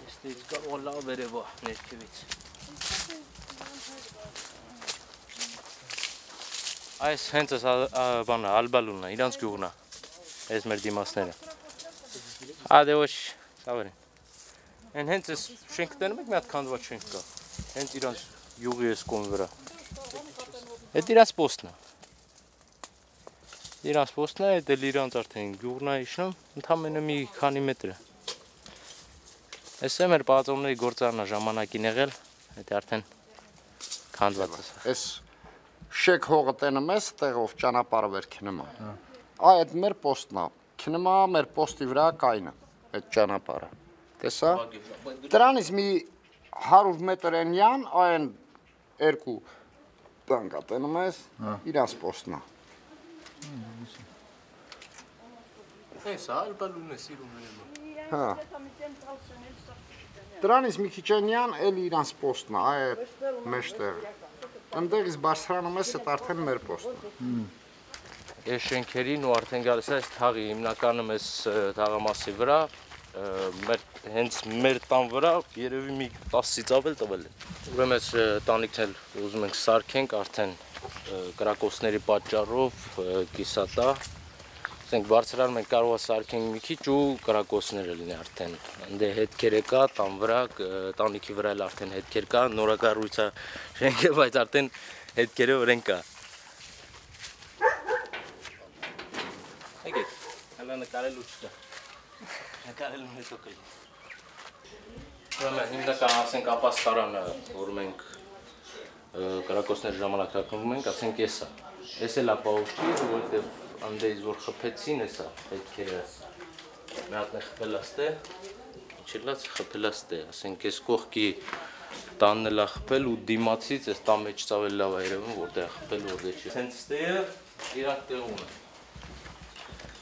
Այստեղից կարող է լավ վերևա ներքևից։ Այս հենց այս բանը Ալբալունն է, իրանց գյուղն է։ Այս մեր դիմացները։ Ադե ոչ, սավերին։ Են հենց այս շենքներում եք մի հատ քանդված շենք կա։ Հենց իրանց յուղի այս կողմի վրա։ Այդ իրանց պոստն է։ Իրանց պոստն է, դա իրանց արդեն գյուղն է իջնում, ընդամենը մի քանի մետր է։ Այս է մեր պատողների գործարանը ժամանակին եղել, դա արդեն քանդված է։ Այս շեք հողը տենում ես, տեղով ճանապարհը վեր քնում է։ Այդ մեր պոստն է։ Քնում է մեր պոստի վրա կայնը, այդ ճանապարհը։ Տեսա։ Դրանից մի 100 մետր ենյան, այն երկու բան կա տենում ես, իրանց պոստն է։ Այս Ալբալունն է սիրում լինում։ Հա։ Դրանից մի քիչ ենյան, էլ իրանց պոստն է, այդ մեջտեղը։ Ընդեղից բարձրանում ես, այդ արդեն մեր պոստն է։ Այս շենքերին ու արդեն գալիս է այս թաղի, հիմնականում այս թաղամասի վրա, հենց մեր տան վրա երևի մի 10-ից ավել տվել է։ Ուրեմն այս տանիքն էլ ուզում ենք սարքենք արդեն կրակոցների պատճառով կիսատա։ Ասենք բարձրանում ենք կարող է սարքենք մի քիչ ու կրակոցները լինի արդեն։ Այնտեղ հետքերը կա, տան վրա, տանիքի վրա էլ արդեն հետքեր կա, նորակառույց է շենքը, բայց արդեն հետքերը վրան կա։ Եկեք, հələ նկարելու չկա։ Նկարելու հետո կլինի։ Ուրեմն հիմնական ասենք ապաստարանը, որ մենք կրակոցների ժամանակ հագնվում ենք, ասենք էսա։ Էս էլ ապահովի, որովհետև անդեից որ խփեցին էսա, հետքերը։ Մի հատ է խփելաստե, չլաց խփելաստե, ասենք այս կողքի տանն էլ է խփել ու դիմացից այս տան մեջ ծավել լավ է երևում, որտեղ է խփել, որտեղ չի։ Հենց ստեյը իրանք տեղում է։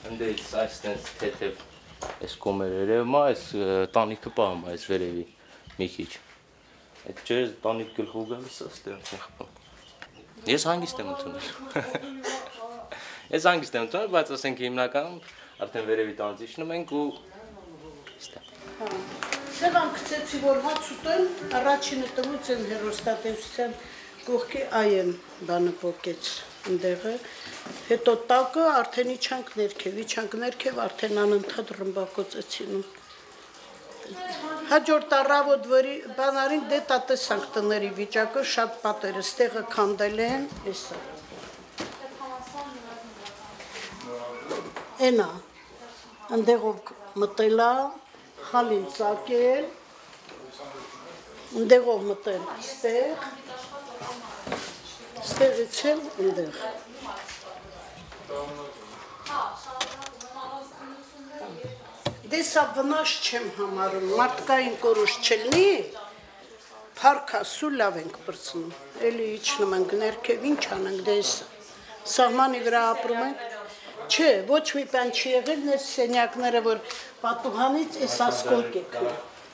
Անդեից այս տենց թեթև այս կոմերը երևում է, այս տանիքը պահում է այս վերևի մի քիչ։ Այդ չէ տանիք գլխու գալիս է, ստեղ են խփում։ Ես հանգիստ եմ ընդունել։ Ես հանգիստ եմ ընդունել, բայց ասենք հիմնականում արդեն վերևի տանից իջնում ենք ու ստեղ։ Սեղան գցեցի, որ հաց ուտեմ, առաջինը տվուց են հեռուստատեսության կողքի այն բանը պոկեց ընդեղը, հետո տակը արդեն իջանք ներքև արդեն անընդհատ ռմբակոծեցին։ Հաջորդ առավոտ բանարին դե տեսանք տների վիճակը, շատ պատերը ստեղը քանդել են, էսա։ Էնա, ընդեղով մտելա, խալին ծակել, ընդեղով մտել ստեղից էլ ընդեղ։ Դե սա վնաս չեմ համարում, մարդկային կորուս չլնի, փարքասու լավ ենք պրծնում, էլի իջնում ենք ներքև, ինչ անենք դես, սահմանի վրա ապրում ենք, չէ, ոչ մի բան չի եղել, նես սենյակները, որ պատուհանից ես ասկոլկ եք,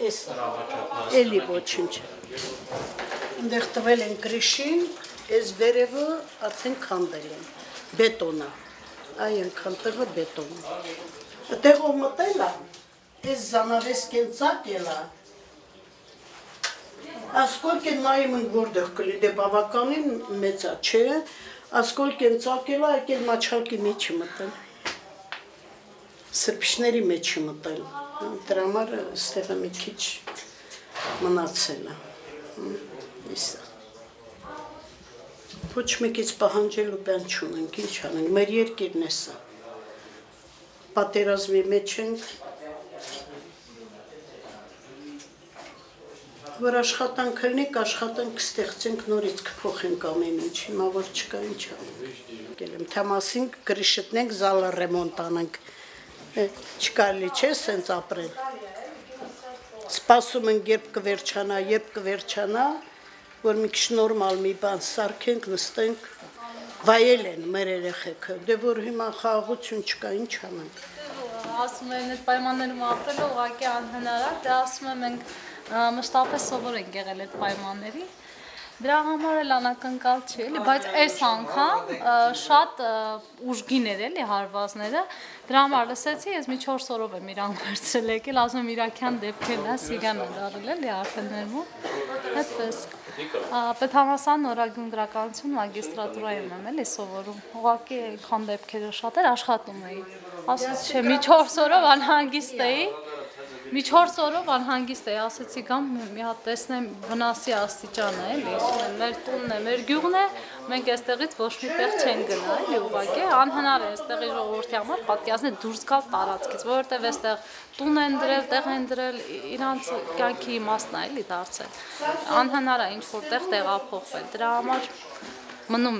ես էլի ոչինչ, ընդեղ տվել են գրիշին, ես վերևը արդեն քանդել են, բետոնը, այն քանդեղը բետոնը, տեղով մտելա, ես զանավես կենցակ ելա, ասկոլկ են նայում ենք որդեղ կլի, դե բավականին մեծա, չէ, ասկոլկ են ծակելա, եկել մաչալկի մեջի մտել, սրպիշների մեջի մտել, դրա համար ստեղը մի քիչ մնացել է, ոչ մեկից պահանջելու բան չունենք, ինչ անենք, մեր երկիրն է սա, պատերազմի մեջ ենք, որ աշխատանք լինենք, աշխատանք կստեղծենք, նորից կփոխենք ամեն ինչ, հիմա որ չկա ինչ անենք։ Թե մասին գրիշտնենք, զալը ռեմոնտ անենք, չկարելի չէ սենց ապրել։ Սպասում ենք երբ կվերջանա, որ մի քիչ նորմալ մի բան սարքենք, նստենք, վայել են մեր երեխեքը, դե որ հիմա խաղաղություն չկա, ինչ անենք։ Ասում են, այդ պայմաններում ապրելը ուղղակի անհնար է, դե ասում եմ մենք մշտապես սովոր ենք եղել այդ պայմանների, Դրա համար էլ անակնկալ չի, էլի, բայց այս անգամ շատ ուժգին էր, էլի, հարվածները։ Դրա համար լսեցի, ես մի 4 օրով եմ իրան վերցրել եկել, ասում եմ իրաքյան դեպքերն է, Սիգանը դարել էլի արդեն մեր մոտ։ Այդպես։ Պետհամասան նորագույն գրականություն մագիստրատուրայում եմ էլի սովորում։ Ուղղակի քան դեպքերը շատ էր, աշխատում էի։ Ասես չէ, մի 4 օրով անհանգիստ էի։ Մի 4 օրով անհանգիստ էի, ասեցի գամ մի հատ տեսնեմ վնասի աստիճանը, էլի, մեր տունն է, մեր գյուղն է, մենք այստեղից ոչ մի տեղ չենք գնա, էլի, ուղղակի անհնար է այստեղի ժողովրդի համար պատկերացնել դուրս գալ տարածքից, որովհետև այստեղ տուն են դրել, տեղ են դրել, իրանց կյանքի իմաստն է, էլի, դարձել։ Անհնար է ինչ որտեղ տեղափոխվել, դրա համար մնում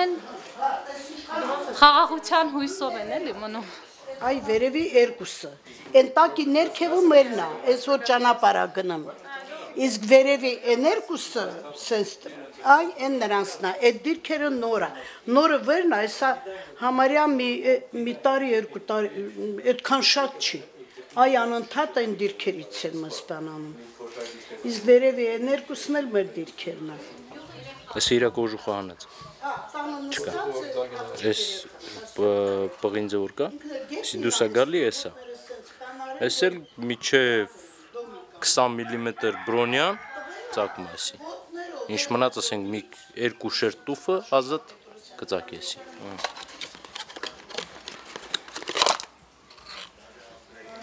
են խաղաղության հույսով են, էլի, մնում։ Այ վերևի երկուսը, են տակի ներքևը մերնա, ես որ ճանապարհա գնամ, իսկ վերևի են երկուսը, այ են նրանցնա, այդ դիրքերը նորը վերնա, եսա համարյա մի տարի, 2 տարի, այդքան շատ չի, այ անընդհատ այն դիրքերից են մսպանանում, իսկ վերևի են երկուսն էլ մեր դիրքերն է։ Ես իրա կոժուխը հանեց։ Չկա։ Ես պղինձը որ կա, si դուսա գալի եսա։ Ես էլ միջև 20 միլիմետր բրոնյան ծակում եսի։ Ինչ մնաց ասենք մի 2 շերտ տուֆը ազատ կծակ եսի։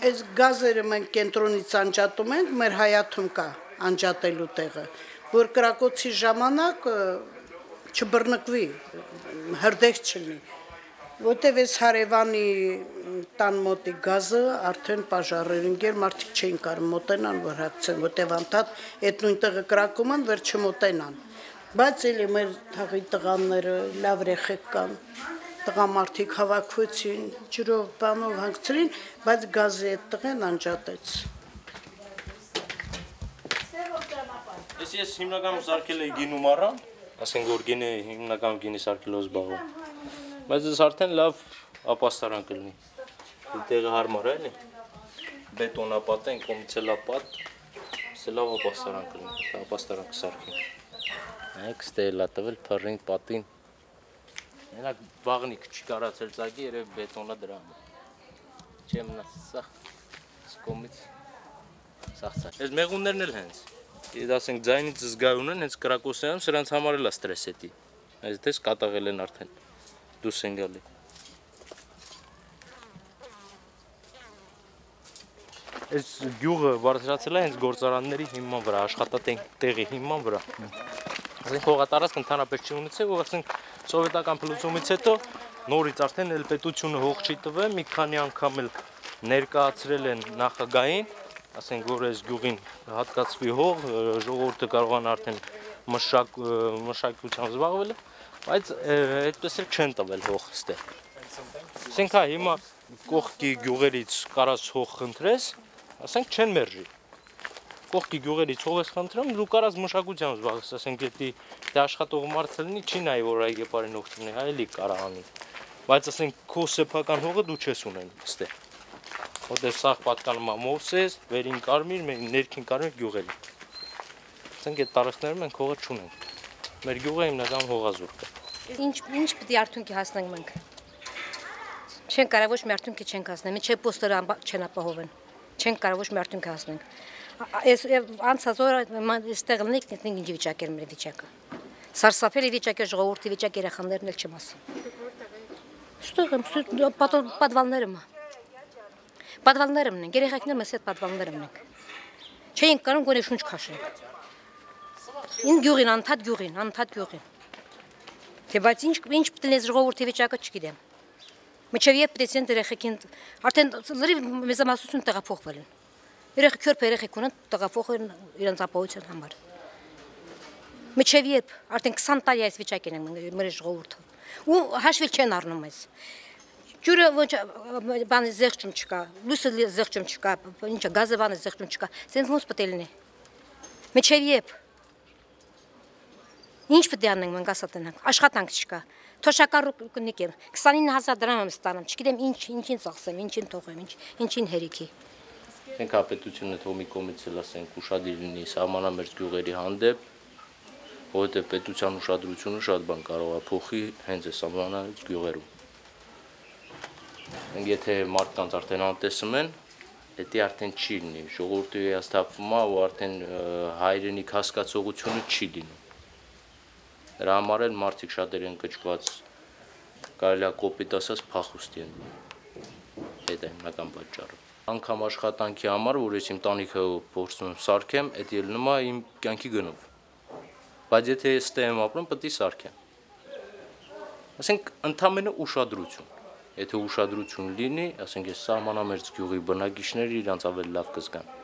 Այս գազերը մենք կենտրոնից անջատում ենք, մեր հայաթում կա անջատելու տեղը, որ կրակոցի ժամանակ չբռնկվի, հրդեհ չլինի, որտև այս հարևանի տան մոտի գազը արդեն պաժարեր ընկեր, մարդիկ չէին կարող մոտենան, որ հագցեն, որտև անդադ այդ նույն տեղը կրակում են, վեր չմոտենան, բայց էլի մեր թաղի տղաները լավ երեխեք կան, տղամարդիկ հավաքվեցին, ջրով, բանով հանգցրին, բայց գազի այդ տղեն անջատեց։ Ես հիմնականում սարքել էի գինում առան, ասենք որ գինը հիմնականում գինի սարքելով զբաղվում, բայց ես արդեն լավ ապաստարան կլինի, տեղը հարմար է, էլի, բետոնապատ են, կոմից է լապատ, լավ ապաստարան կլինի, ապաստարան կսարքին, այք ստելա տվել պրին պատին, Մենակ բաղնիկ չի կարացել ծագի, երև բետոնը դրա համար, չեմ մնացել սաղ, սկոմից սաղցար, ես մեղուններն էլ հենց, Ես ասենք ձայնից զգայուն են, հենց կրակոսայում, սրանց համար էլ է ստրես հետի, այս դես կատաղել են արդեն, դուս են գալի։ Այս գյուղը բարձրացել է հենց գործարանների հիման վրա, աշխատատեղի հիման վրա։ Ասենք հողատարածք ընդհանրապես չի ունեցել, որ ասենք սովետական փլուզումից հետո նորից արդեն էլ պետությունը հող չի տվել, մի քանի անգամ էլ ներկայացրել են նախագահին, ասենք որ այս գյուղին հատկացվի հող, ժողովուրդը կարողան արդեն մշակությամբ զբաղվել, բայց այդպես էլ չեն տվել հող ստեղ։ Ասենք հա հիմա կողքի գյուղերից կարած հող խնդրես, ասենք չեն մերժի։ Կողքի գյուղերից հող ես խնդրում, դու կարած մշակությամբ զբաղես, ասենք եթե աշխատող մարդ լինի, չի նայի որ այգեպարին հող չունի, այլի կարա անի։ Բայց ասենք քո սեփական հողը դու չես ունեն ստեղ։ Որտեղ սաղ պատկանում է Մովսես, վերին կարմիր, ներքին կարմիր գյուղերի։ Ասենք այդ տարածքներում մենք հողը չունենք։ Մեր գյուղը հիմնական հողազուրկ է։ Ինչ պիտի արդյունքի հասնենք մենք։ Չենք կարող ոչ մի արդյունքի չենք հասնել, մինչև պոստերը չեն ապահովեն։ Չենք կարող ոչ մի արդյունքի հասնենք։ Այս անցած օրը այստեղ լինենք ինչ վիճակ էր մեր վիճակը։ Սարսափելի վիճակ է, ժողովրդի վիճակ, երեխաներն էլ չեմ ասում։ Ստեղ եմ, պատվալներում։ Պատվալներում ենք, երեխաքներ մեզ հետ պատվալներում ենք։ Չէինք կարող գոնե շունչ քաշենք։ Ին գյուղին, անընդհատ գյուղին։ Թե բայց ինչ պիտի լինի ժողովրդի վիճակը չգիտեմ։ Մինչև երբ պրեզիդենտ երեխեքին արդեն լրիվ մեծամասնություն տեղափոխվել են։ Երեխեք ունեն տեղափոխել իրենց ապահովության համար։ Մինչև երբ արդեն 20 տարի այս վիճակին են մեր ժողովուրդը։ Ու հաշվի չեն առնում այս։ Ջուրը բանը զեղչում չկա, լույսը զեղչում չկա, ինչը գազը բանը զեղչում չկա, սենց ոնց պետք է լինի։ Մինչև երբ։ Ինչ պետք է անենք մենք ասատենանք, աշխատանք չկա։ Թոշակառուկնիկ եմ, 29000 դրամ եմ ստանում, չգիտեմ ինչին ծախսեմ, ինչին թողեմ, ինչին հերիքի։ Մենք հապետությունը թողի կողմից էլ ասենք ուշադիր լինի սահմանամերձ գյուղերի հանդեպ, որովհետև պետության ուշադրությունը շատ բան կարող է փոխի հենց այս ամենից գյուղերում։ Եթե մարդկանց արդեն անտեսում են, դա արդեն չի լինի, ժողովուրդը հիասթափվում է ու արդեն հայրենիք հասկացողությունը չի լինում։ Դրա համար էլ մարդիկ շատեր են կճկված, կարելի է կոպիտ ասած փախուստ են։ Դա է հիմնական պատճառը։ Անգամ աշխատանքի համար, որ ես իմ տանիքը փորձում եմ սարքեմ, դա ելնում է իմ կյանքի գնով։ Բայց եթե ես ստե եմ ապրում, պետք է սարքեմ։ Ասենք ընդամենը ուշադրություն։ Եթե ուշադրություն լինի, ասենք ես սահմանամերձ գյուղի բնակիչները իրանց ավելի լավ կզգան։